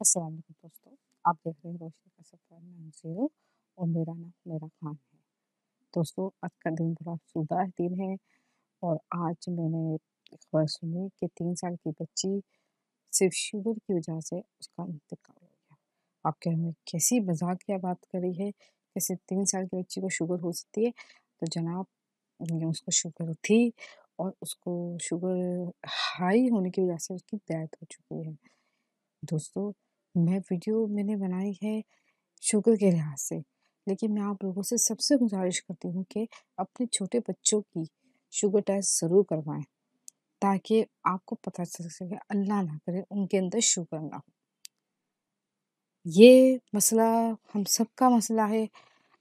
अस्सलाम वालेकुम दोस्तों, आप देख रहे हैं रोशनी का सफ़र 90 और मेरा नाम मेरा खान है। दोस्तों, आज का दिन बड़ा मज़ेदार दिन है और आज मैंने खबर सुनी कि 3 साल की बच्ची सिर्फ शुगर की वजह से उसका इंतकाल हो गया। आप कह रहे हैं कैसी मज़ाकिया बात करी है, कैसे 3 साल की बच्ची को शुगर हो सकती है? तो जनाब उसको शुगर थी और उसको शुगर हाई होने की वजह से उसकी डेथ हो चुकी है। दोस्तों, वीडियो मैंने बनाई है शुगर के लिहाज से, लेकिन मैं आप लोगों से सबसे गुज़ारिश करती हूँ कि अपने छोटे बच्चों की शुगर टेस्ट ज़रूर करवाएँ, ताकि आपको पता चल सके अल्लाह ना करे उनके अंदर शुगर ना हो। ये मसला हम सबका मसला है,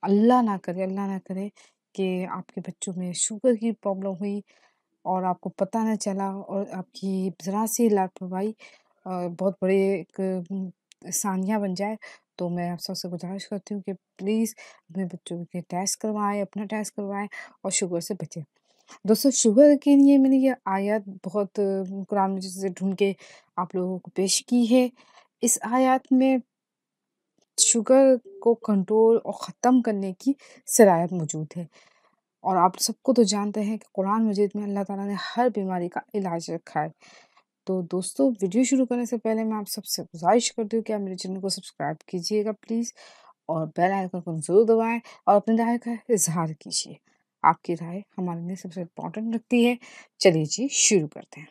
अल्लाह ना करे कि आपके बच्चों में शुगर की प्रॉब्लम हुई और आपको पता ना चला और आपकी ज़रा-सी लापरवाही बहुत बड़े एक सानिया बन जाए। तो मैं आप सबसे गुज़ारिश करती हूँ कि प्लीज़ अपने बच्चों के टेस्ट करवाएँ, अपना टेस्ट करवाएँ और शुगर से बचें। दोस्तों, शुगर के लिए मैंने ये आयत बहुत कुरान मजीद से ढूँढ के आप लोगों को पेश की है। इस आयत में शुगर को कंट्रोल और ख़त्म करने की सलाहियत मौजूद है। और आप सबको तो जानते हैं कि कुरान मजीद में अल्लाह ताला ने हर बीमारी का इलाज रखा है। तो दोस्तों, वीडियो शुरू करने से पहले मैं आप सबसे गुज़ारिश करती हूँ कि आप मेरे चैनल को सब्सक्राइब कीजिएगा प्लीज़ और बेल आइकन को ज़रूर दबाएँ और अपनी राय का इज़हार कीजिए। आपकी राय हमारे लिए सबसे इम्पोर्टेंट रखती है। चलिए जी, शुरू करते हैं।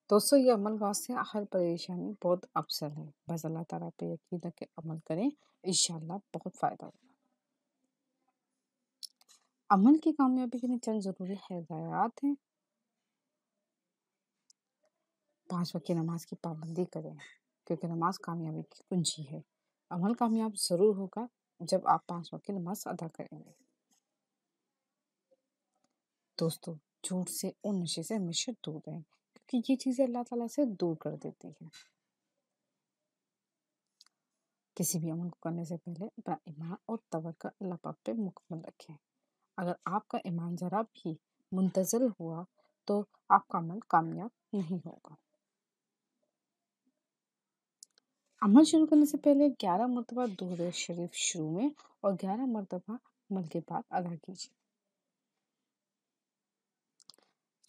दोस्तों, ये अमल वास्ते हर परेशानी बहुत अफसल है। बस अल्लाह ताला पे यकीन रख के अमल करें, इंशाअल्लाह बहुत फ़ायदा होगा। अमल की कामयाबी के लिए चंद ज़रूरी हिदायत हैं। 5 वक़्त की नमाज़ की पाबंदी करें, क्योंकि नमाज़ कामयाबी की कुंजी है। अमल कामयाब ज़रूर होगा जब आप 5 वक़्त की नमाज़ अदा करेंगे। दोस्तों, झूठ से और नशे से हमेशा दूर रहें, क्योंकि ये चीज़ें अल्लाह ताला से दूर कर देती हैं। किसी भी अमल को करने से पहले अपना ईमान और तवक्कुल अल्लाह पाक पे मुकम्मल रखें। अगर आपका ईमान ज़रा भी मुंतज़िल हुआ, तो आपका अमल कामयाब नहीं होगा। अमल शुरू करने से पहले 11 मरतबा दुरूद शरीफ शुरू में और 11 मरतबा अमल के बाद अदा कीजिए।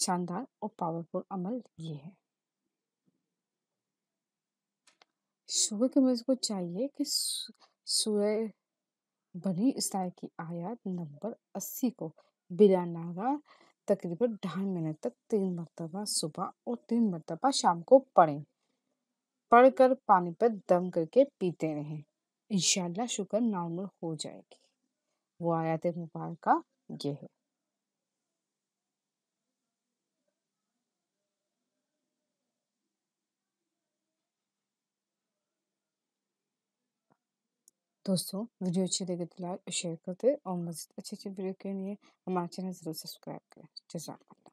शानदार और पावरफुल अमल ये है। शुगर के मरीज को चाहिए कि सूरह बनी इसराइल की आयत नंबर 80 को बिला नागा तकरीबन 2.5 मिनट तक 3 मरतबा सुबह और 3 मरतबा शाम को पढ़ें। पढ़कर पानी पर दम करके पीते रहें। इंशाल्लाह शुगर नॉर्मल हो जाएगी। वो आयत मुबारका ये है। दोस्तों, वीडियो अच्छी लगे तो लाइक और शेयर करते और मज़ीद अच्छी वीडियो के लिए हमारा चैनल ज़रूर सब्सक्राइब करें। जज़ाकल्लाह।